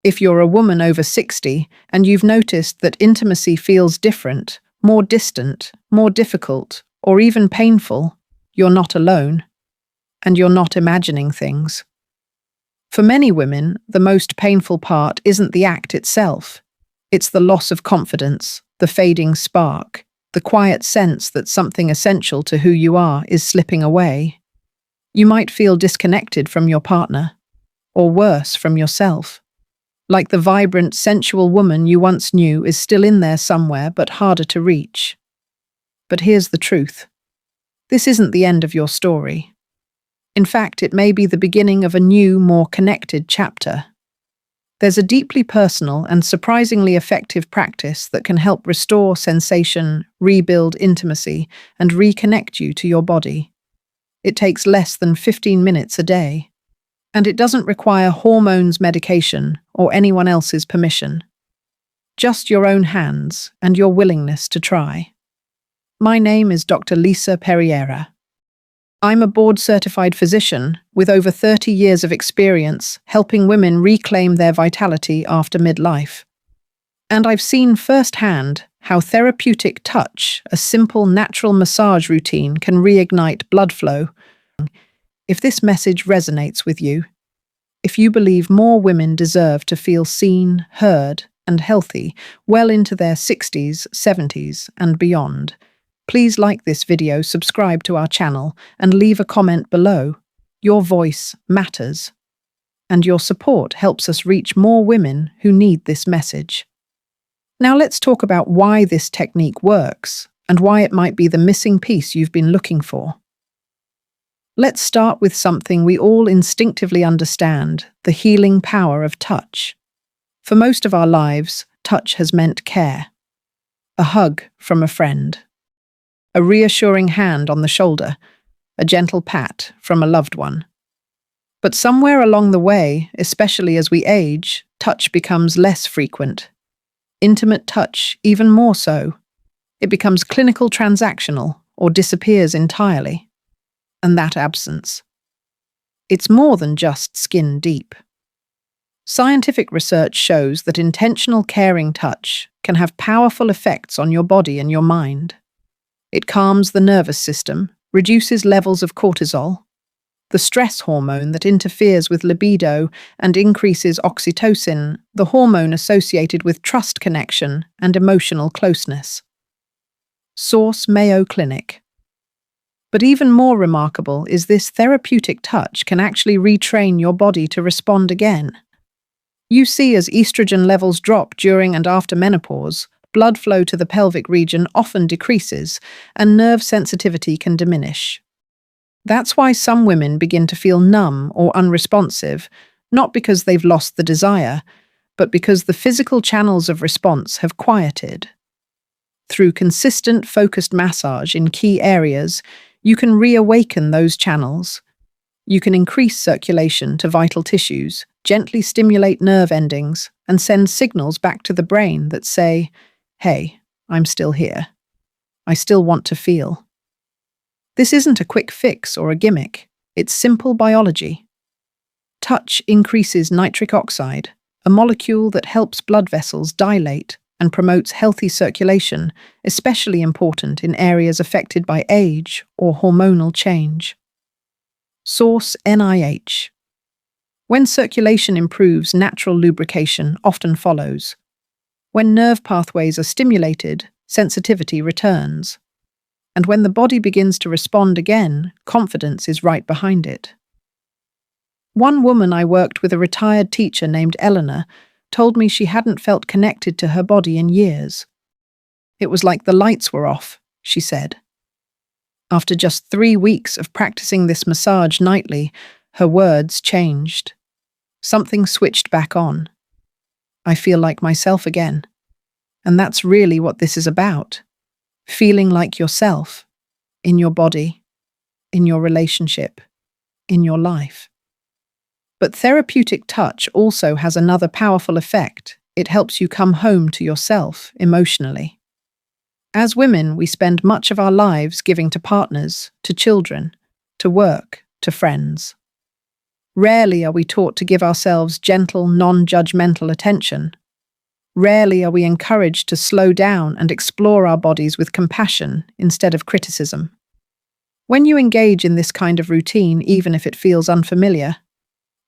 If you're a woman over 60 and you've noticed that intimacy feels different, more distant, more difficult, or even painful, you're not alone, and you're not imagining things. For many women, the most painful part isn't the act itself. It's the loss of confidence, the fading spark, the quiet sense that something essential to who you are is slipping away. You might feel disconnected from your partner, or worse, from yourself. Like the vibrant, sensual woman you once knew is still in there somewhere but harder to reach. But here's the truth. This isn't the end of your story. In fact, it may be the beginning of a new, more connected chapter. There's a deeply personal and surprisingly effective practice that can help restore sensation, rebuild intimacy, and reconnect you to your body. It takes less than 15 minutes a day. And it doesn't require hormones, medication, or anyone else's permission. Just your own hands and your willingness to try. My name is Dr. Lisa Perriera. I'm a board-certified physician with over 30 years of experience helping women reclaim their vitality after midlife. And I've seen firsthand how therapeutic touch, a simple natural massage routine, can reignite blood flow. If this message resonates with you, if you believe more women deserve to feel seen, heard, and healthy well into their 60s, 70s, and beyond, please like this video, subscribe to our channel, and leave a comment below. Your voice matters, and your support helps us reach more women who need this message. Now let's talk about why this technique works, and why it might be the missing piece you've been looking for. Let's start with something we all instinctively understand, the healing power of touch. For most of our lives, touch has meant care. A hug from a friend. A reassuring hand on the shoulder. A gentle pat from a loved one. But somewhere along the way, especially as we age, touch becomes less frequent. Intimate touch even more so. It becomes clinical, transactional, or disappears entirely. And that absence. It's more than just skin deep. Scientific research shows that intentional caring touch can have powerful effects on your body and your mind. It calms the nervous system, reduces levels of cortisol, the stress hormone that interferes with libido, and increases oxytocin, the hormone associated with trust, connection, and emotional closeness. Source: Mayo Clinic. But even more remarkable is this therapeutic touch can actually retrain your body to respond again. You see, as estrogen levels drop during and after menopause, blood flow to the pelvic region often decreases, and nerve sensitivity can diminish. That's why some women begin to feel numb or unresponsive, not because they've lost the desire, but because the physical channels of response have quieted. Through consistent, focused massage in key areas, you can reawaken those channels. You can increase circulation to vital tissues, gently stimulate nerve endings, and send signals back to the brain that say, "Hey, I'm still here. I still want to feel." This isn't a quick fix or a gimmick. It's simple biology. Touch increases nitric oxide, a molecule that helps blood vessels dilate and promotes healthy circulation, especially important in areas affected by age or hormonal change. Source: NIH. When circulation improves, natural lubrication often follows. When nerve pathways are stimulated, sensitivity returns. And when the body begins to respond again, confidence is right behind it. One woman I worked with, a retired teacher named Eleanor, told me she hadn't felt connected to her body in years. It was like the lights were off, she said. After just 3 weeks of practicing this massage nightly, her words changed. Something switched back on. I feel like myself again. And that's really what this is about. Feeling like yourself, in your body, in your relationship, in your life. But therapeutic touch also has another powerful effect. It helps you come home to yourself emotionally. As women, we spend much of our lives giving to partners, to children, to work, to friends. Rarely are we taught to give ourselves gentle, non-judgmental attention. Rarely are we encouraged to slow down and explore our bodies with compassion instead of criticism. When you engage in this kind of routine, even if it feels unfamiliar,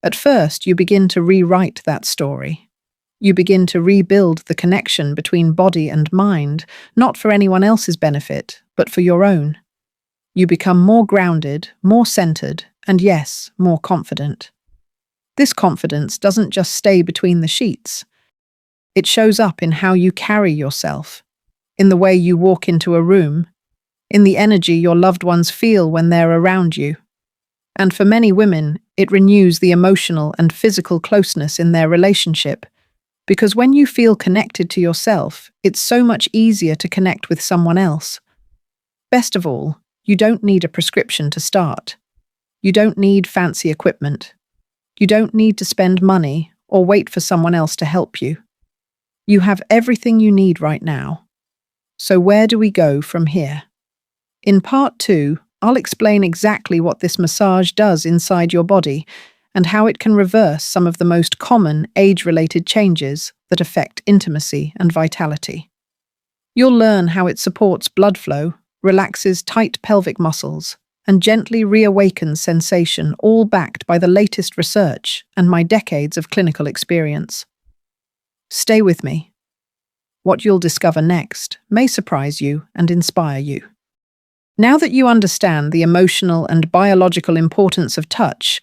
at first you begin to rewrite that story. You begin to rebuild the connection between body and mind, not for anyone else's benefit, but for your own. You become more grounded, more centered, and yes, more confident. This confidence doesn't just stay between the sheets. It shows up in how you carry yourself, in the way you walk into a room, in the energy your loved ones feel when they're around you. And for many women, it renews the emotional and physical closeness in their relationship, because when you feel connected to yourself, it's so much easier to connect with someone else. Best of all, you don't need a prescription to start. You don't need fancy equipment. You don't need to spend money or wait for someone else to help you. You have everything you need right now. So where do we go from here? In part 2, I'll explain exactly what this massage does inside your body and how it can reverse some of the most common age-related changes that affect intimacy and vitality. You'll learn how it supports blood flow, relaxes tight pelvic muscles, and gently reawakens sensation, all backed by the latest research and my decades of clinical experience. Stay with me. What you'll discover next may surprise you and inspire you. Now that you understand the emotional and biological importance of touch,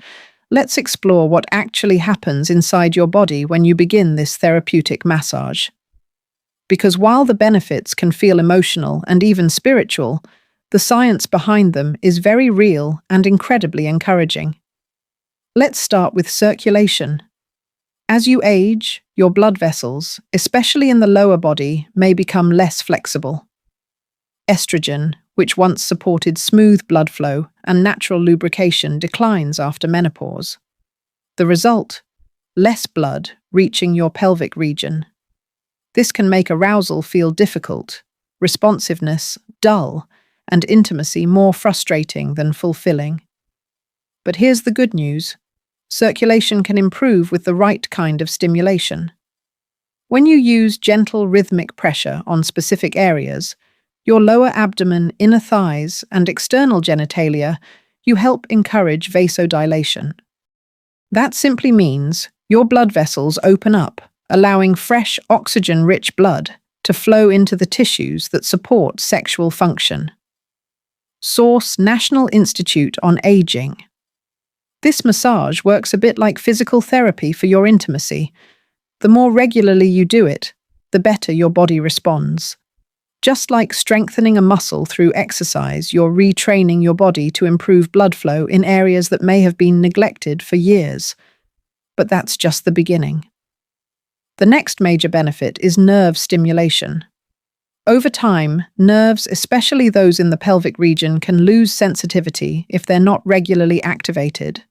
let's explore what actually happens inside your body when you begin this therapeutic massage. Because while the benefits can feel emotional and even spiritual, the science behind them is very real and incredibly encouraging. Let's start with circulation. As you age, your blood vessels, especially in the lower body, may become less flexible. Estrogen, which once supported smooth blood flow and natural lubrication, declines after menopause. The result? Less blood reaching your pelvic region. This can make arousal feel difficult, responsiveness dull, and intimacy more frustrating than fulfilling. But here's the good news. Circulation can improve with the right kind of stimulation. When you use gentle rhythmic pressure on specific areas, your lower abdomen, inner thighs, and external genitalia, you help encourage vasodilation. That simply means your blood vessels open up, allowing fresh, oxygen-rich blood to flow into the tissues that support sexual function. Source: National Institute on Aging. This massage works a bit like physical therapy for your intimacy. The more regularly you do it, the better your body responds. Just like strengthening a muscle through exercise, you're retraining your body to improve blood flow in areas that may have been neglected for years. But that's just the beginning. The next major benefit is nerve stimulation. Over time, nerves, especially those in the pelvic region, can lose sensitivity if they're not regularly activated.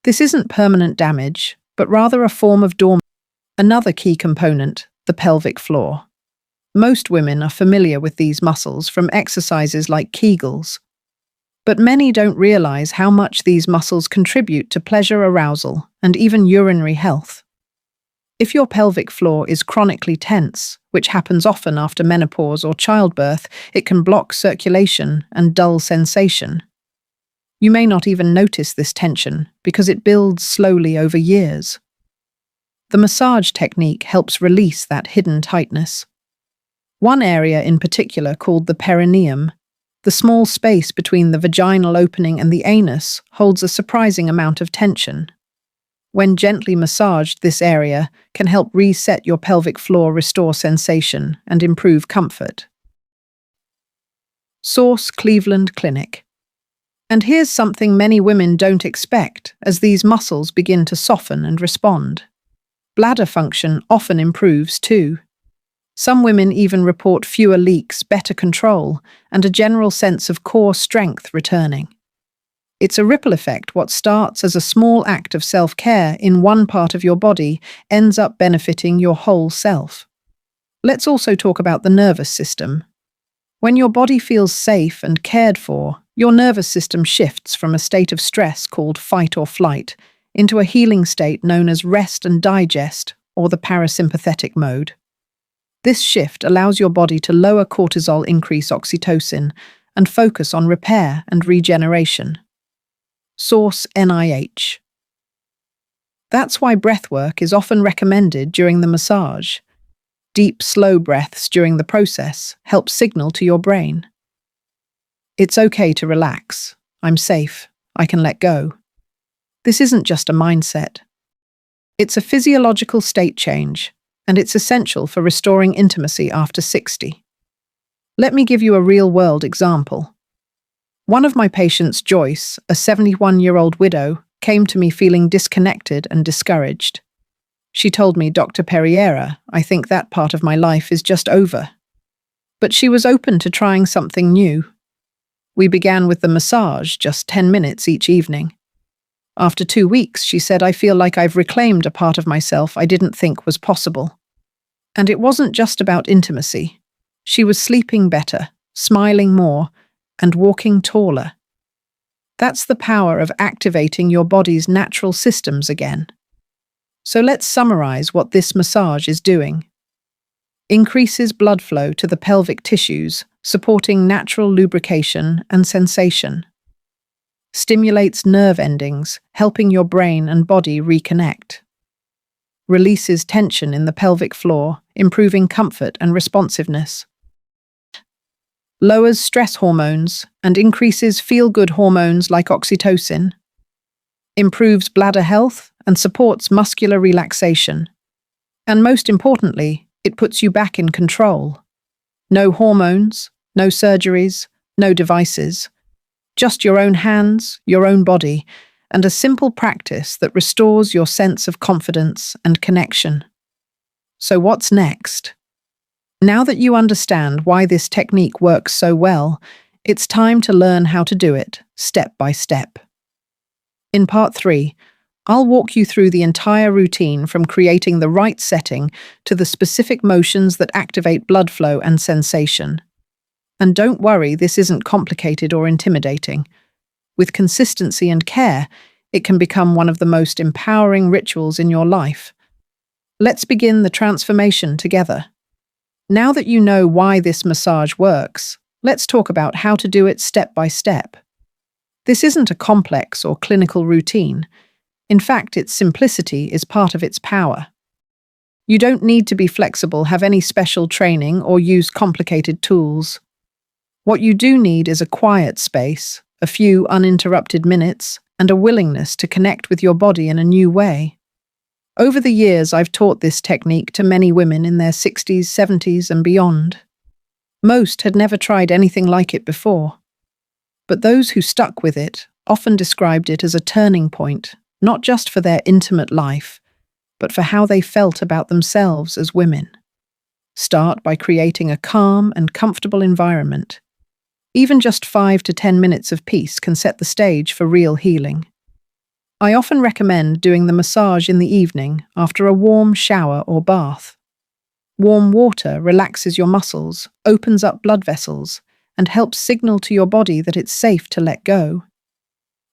This isn't permanent damage, but rather a form of dormant. Another key component, the pelvic floor. Most women are familiar with these muscles from exercises like Kegels, but many don't realize how much these muscles contribute to pleasure arousal and even urinary health. If your pelvic floor is chronically tense, which happens often after menopause or childbirth, it can block circulation and dull sensation. You may not even notice this tension because it builds slowly over years. The massage technique helps release that hidden tightness. One area in particular, called the perineum, the small space between the vaginal opening and the anus, holds a surprising amount of tension. When gently massaged, this area can help reset your pelvic floor, restore sensation, and improve comfort. Source: Cleveland Clinic. And here's something many women don't expect as these muscles begin to soften and respond. Bladder function often improves too. Some women even report fewer leaks, better control, and a general sense of core strength returning. It's a ripple effect. What starts as a small act of self-care in one part of your body ends up benefiting your whole self. Let's also talk about the nervous system. When your body feels safe and cared for, your nervous system shifts from a state of stress called fight or flight into a healing state known as rest and digest, or the parasympathetic mode. This shift allows your body to lower cortisol, increase oxytocin, and focus on repair and regeneration. Source: NIH. That's why breathwork is often recommended during the massage. Deep, slow breaths during the process help signal to your brain: it's okay to relax. I'm safe. I can let go. This isn't just a mindset. It's a physiological state change, and it's essential for restoring intimacy after 60. Let me give you a real-world example. One of my patients, Joyce, a 71-year-old widow, came to me feeling disconnected and discouraged. She told me, "Dr. Perriera, I think that part of my life is just over." But she was open to trying something new. We began with the massage, just 10 minutes each evening. After 2 weeks, she said, "I feel like I've reclaimed a part of myself I didn't think was possible." And it wasn't just about intimacy. She was sleeping better, smiling more, and walking taller. That's the power of activating your body's natural systems again. So let's summarize what this massage is doing. Increases blood flow to the pelvic tissues, supporting natural lubrication and sensation. Stimulates nerve endings, helping your brain and body reconnect. Releases tension in the pelvic floor, improving comfort and responsiveness. Lowers stress hormones and increases feel-good hormones like oxytocin. Improves bladder health and supports muscular relaxation. And most importantly, it puts you back in control. No hormones, no surgeries, no devices. Just your own hands, your own body, and a simple practice that restores your sense of confidence and connection. So what's next? Now that you understand why this technique works so well, it's time to learn how to do it, step by step. In part 3, I'll walk you through the entire routine from creating the right setting to the specific motions that activate blood flow and sensation. And don't worry, this isn't complicated or intimidating. With consistency and care, it can become one of the most empowering rituals in your life. Let's begin the transformation together. Now that you know why this massage works, let's talk about how to do it step by step. This isn't a complex or clinical routine. In fact, its simplicity is part of its power. You don't need to be flexible, have any special training, or use complicated tools. What you do need is a quiet space, a few uninterrupted minutes, and a willingness to connect with your body in a new way. Over the years, I've taught this technique to many women in their 60s, 70s, and beyond. Most had never tried anything like it before. But those who stuck with it often described it as a turning point, not just for their intimate life, but for how they felt about themselves as women. Start by creating a calm and comfortable environment. Even just 5 to 10 minutes of peace can set the stage for real healing. I often recommend doing the massage in the evening after a warm shower or bath. Warm water relaxes your muscles, opens up blood vessels, and helps signal to your body that it's safe to let go.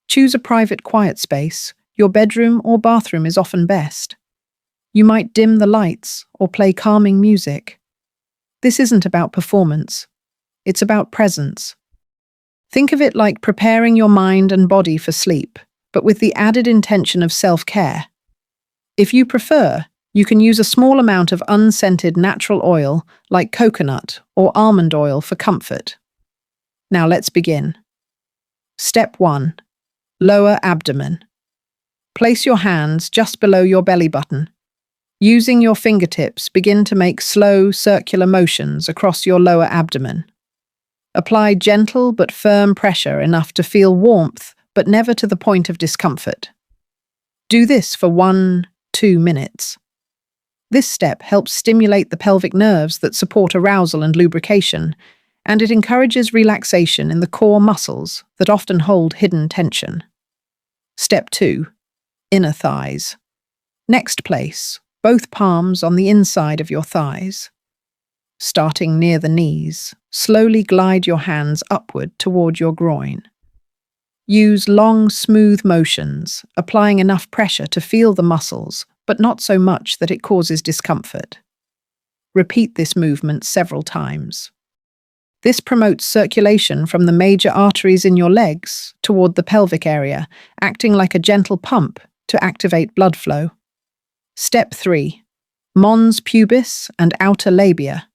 Choose a private, quiet space. Your bedroom or bathroom is often best. You might dim the lights or play calming music. This isn't about performance. It's about presence. Think of it like preparing your mind and body for sleep, but with the added intention of self-care. If you prefer, you can use a small amount of unscented natural oil like coconut or almond oil for comfort. Now let's begin. Step 1. Lower abdomen. Place your hands just below your belly button. Using your fingertips, begin to make slow circular motions across your lower abdomen. Apply gentle but firm pressure enough to feel warmth, but never to the point of discomfort. Do this for 1-2 minutes. This step helps stimulate the pelvic nerves that support arousal and lubrication, and it encourages relaxation in the core muscles that often hold hidden tension. Step 2. Inner thighs. Next, place both palms on the inside of your thighs. Starting near the knees, slowly glide your hands upward toward your groin. Use long, smooth motions, applying enough pressure to feel the muscles, but not so much that it causes discomfort. Repeat this movement several times. This promotes circulation from the major arteries in your legs toward the pelvic area, acting like a gentle pump to activate blood flow. Step 3. Mons pubis and outer labia.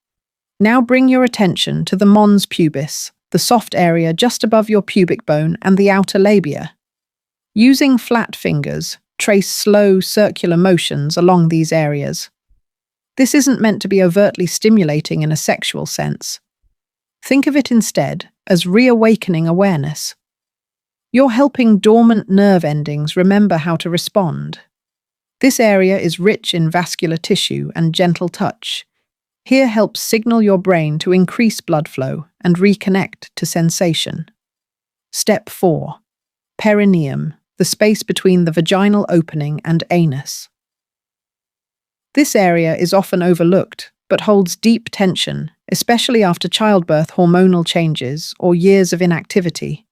Now bring your attention to the mons pubis, the soft area just above your pubic bone, and the outer labia. Using flat fingers, trace slow circular motions along these areas. This isn't meant to be overtly stimulating in a sexual sense. Think of it instead as reawakening awareness. You're helping dormant nerve endings remember how to respond. This area is rich in vascular tissue and gentle touch. Here helps signal your brain to increase blood flow and reconnect to sensation. Step 4. Perineum, the space between the vaginal opening and anus. This area is often overlooked, but holds deep tension, especially after childbirth, hormonal changes, or years of inactivity.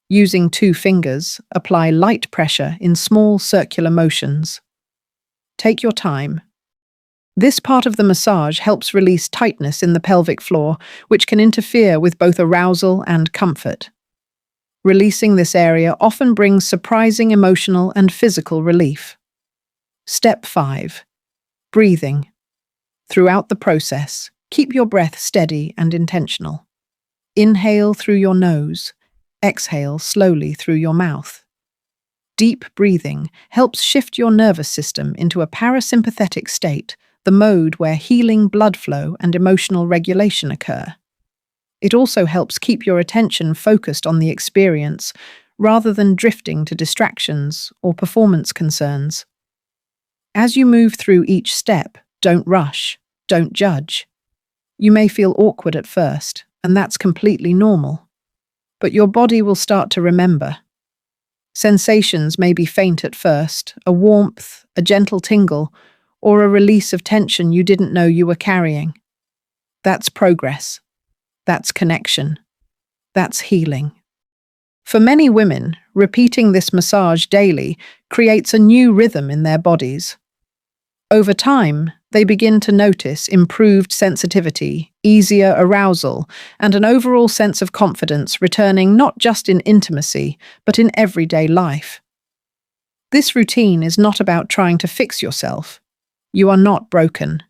Using 2 fingers, apply light pressure in small circular motions. Take your time. This part of the massage helps release tightness in the pelvic floor, which can interfere with both arousal and comfort. Releasing this area often brings surprising emotional and physical relief. Step 5. Breathing. Throughout the process, keep your breath steady and intentional. Inhale through your nose, exhale slowly through your mouth. Deep breathing helps shift your nervous system into a parasympathetic state, the mode where healing, blood flow, and emotional regulation occur. It also helps keep your attention focused on the experience rather than drifting to distractions or performance concerns. As you move through each step, don't rush, don't judge. You may feel awkward at first, and that's completely normal. But your body will start to remember. Sensations may be faint at first, a warmth, a gentle tingle, or a release of tension you didn't know you were carrying. That's progress. That's connection. That's healing. For many women, repeating this massage daily creates a new rhythm in their bodies. Over time, they begin to notice improved sensitivity, easier arousal, and an overall sense of confidence returning not just in intimacy, but in everyday life. This routine is not about trying to fix yourself. You are not broken.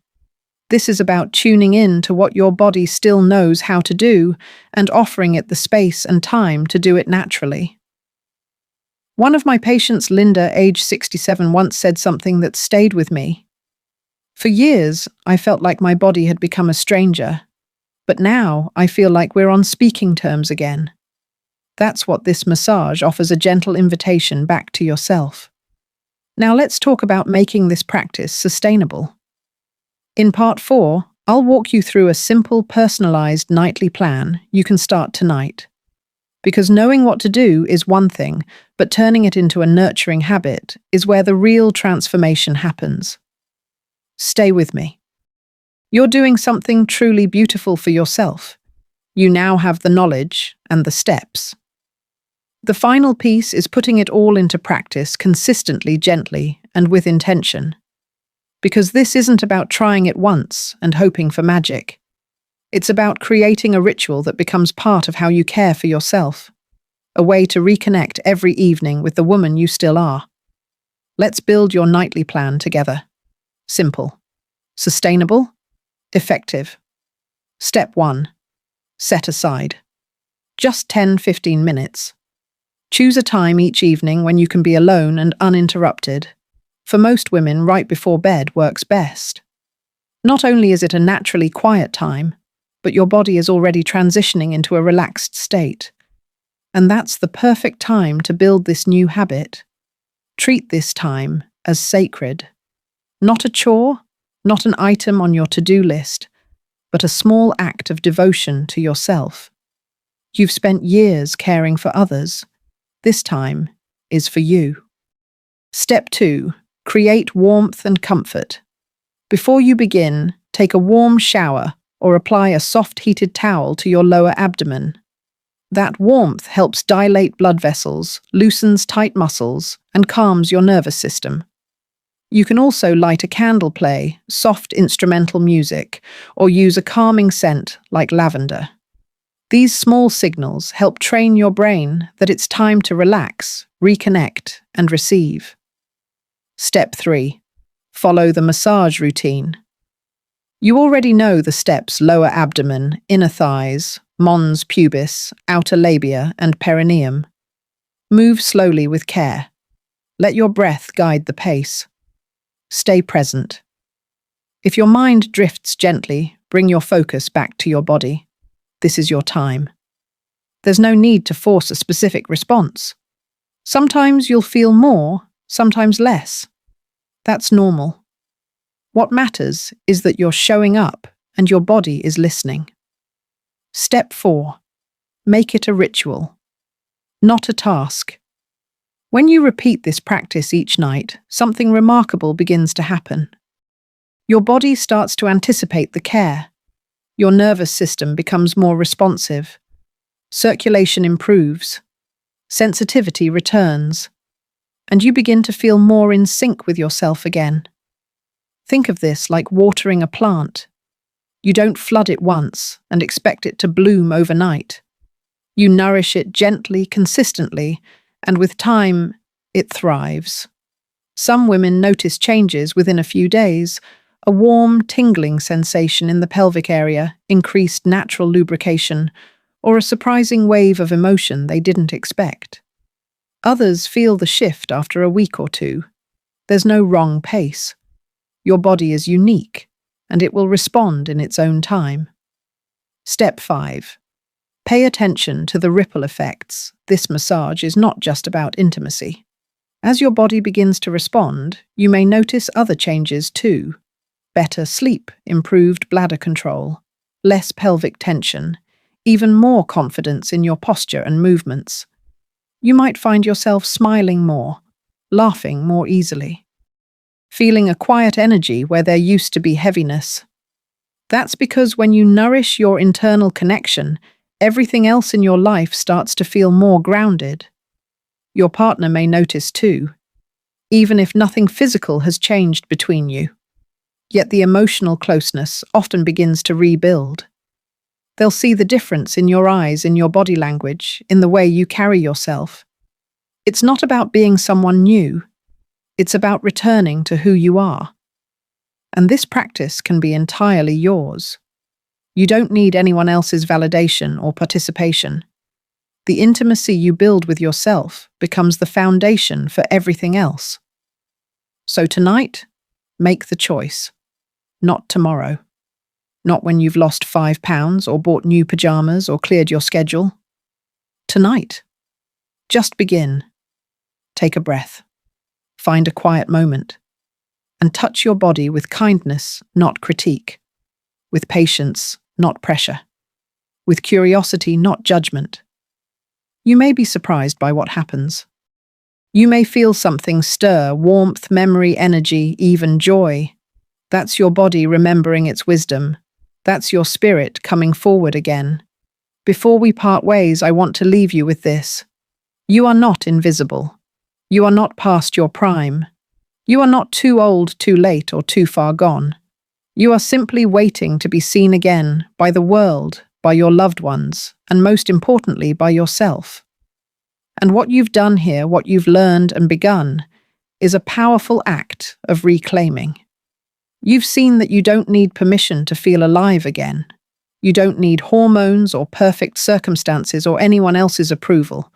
This is about tuning in to what your body still knows how to do and offering it the space and time to do it naturally. One of my patients, Linda, age 67, once said something that stayed with me. For years, I felt like my body had become a stranger, but now I feel like we're on speaking terms again. That's what this massage offers, a gentle invitation back to yourself. Now let's talk about making this practice sustainable. In part 4, I'll walk you through a simple, personalized nightly plan you can start tonight. Because knowing what to do is one thing, but turning it into a nurturing habit is where the real transformation happens. Stay with me. You're doing something truly beautiful for yourself. You now have the knowledge and the steps. The final piece is putting it all into practice consistently, gently, and with intention. Because this isn't about trying it once and hoping for magic. It's about creating a ritual that becomes part of how you care for yourself. A way to reconnect every evening with the woman you still are. Let's build your nightly plan together. Simple. Sustainable. Effective. Step 1. Set aside. Just 10-15 minutes. Choose a time each evening when you can be alone and uninterrupted. For most women, right before bed works best. Not only is it a naturally quiet time, but your body is already transitioning into a relaxed state. And that's the perfect time to build this new habit. Treat this time as sacred. Not a chore, not an item on your to-do list, but a small act of devotion to yourself. You've spent years caring for others. This time is for you. Step 2. Create warmth and comfort. Before you begin, take a warm shower or apply a soft heated towel to your lower abdomen. That warmth helps dilate blood vessels, loosens tight muscles, and calms your nervous system. You can also light a candle, play soft instrumental music, or use a calming scent like lavender. These small signals help train your brain that it's time to relax, reconnect, and receive. Step 3. Follow the massage routine. You already know the steps: lower abdomen, inner thighs, mons pubis, outer labia, and perineum. Move slowly with care. Let your breath guide the pace. Stay present. If your mind drifts gently, bring your focus back to your body. This is your time. There's no need to force a specific response. Sometimes you'll feel more, sometimes less. That's normal. What matters is that you're showing up and your body is listening. Step 4. Make it a ritual, not a task. When you repeat this practice each night, something remarkable begins to happen. Your body starts to anticipate the care. Your nervous system becomes more responsive. Circulation improves. Sensitivity returns. And you begin to feel more in sync with yourself again. Think of this like watering a plant. You don't flood it once and expect it to bloom overnight. You nourish it gently, consistently, and with time, it thrives. Some women notice changes within a few days: a warm, tingling sensation in the pelvic area, increased natural lubrication, or a surprising wave of emotion they didn't expect. Others feel the shift after a week or two. There's no wrong pace. Your body is unique, and it will respond in its own time. Step 5. Pay attention to the ripple effects. This massage is not just about intimacy. As your body begins to respond, you may notice other changes too. Better sleep, improved bladder control, less pelvic tension, even more confidence in your posture and movements. You might find yourself smiling more, laughing more easily, feeling a quiet energy where there used to be heaviness. That's because when you nourish your internal connection, everything else in your life starts to feel more grounded. Your partner may notice too, even if nothing physical has changed between you. Yet the emotional closeness often begins to rebuild. They'll see the difference in your eyes, in your body language, in the way you carry yourself. It's not about being someone new. It's about returning to who you are. And this practice can be entirely yours. You don't need anyone else's validation or participation. The intimacy you build with yourself becomes the foundation for everything else. So tonight, make the choice. Not tomorrow. Not when you've lost 5 pounds or bought new pajamas or cleared your schedule. Tonight. Just begin. Take a breath. Find a quiet moment. And touch your body with kindness, not critique. With patience, not pressure. With curiosity, not judgment. You may be surprised by what happens. You may feel something stir: warmth, memory, energy, even joy. That's your body remembering its wisdom. That's your spirit coming forward again. Before we part ways, I want to leave you with this. You are not invisible. You are not past your prime. You are not too old, too late, or too far gone. You are simply waiting to be seen again by the world, by your loved ones, and most importantly, by yourself. And what you've done here, what you've learned and begun, is a powerful act of reclaiming. You've seen that you don't need permission to feel alive again. You don't need hormones or perfect circumstances or anyone else's approval.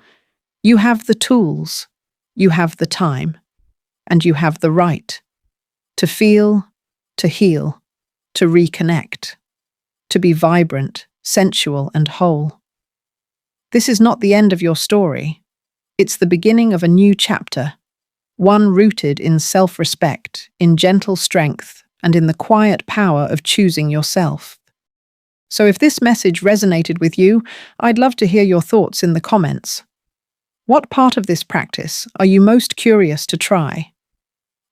You have the tools, you have the time, and you have the right to feel, to heal, to reconnect, to be vibrant, sensual, and whole. This is not the end of your story. It's the beginning of a new chapter, one rooted in self-respect, in gentle strength, and in the quiet power of choosing yourself. So if this message resonated with you, I'd love to hear your thoughts in the comments. What part of this practice are you most curious to try?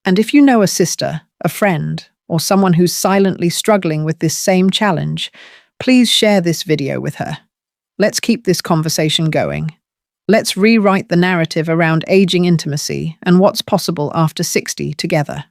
And if you know a sister, a friend, or someone who's silently struggling with this same challenge, please share this video with her. Let's keep this conversation going. Let's rewrite the narrative around aging intimacy and what's possible after 60 together.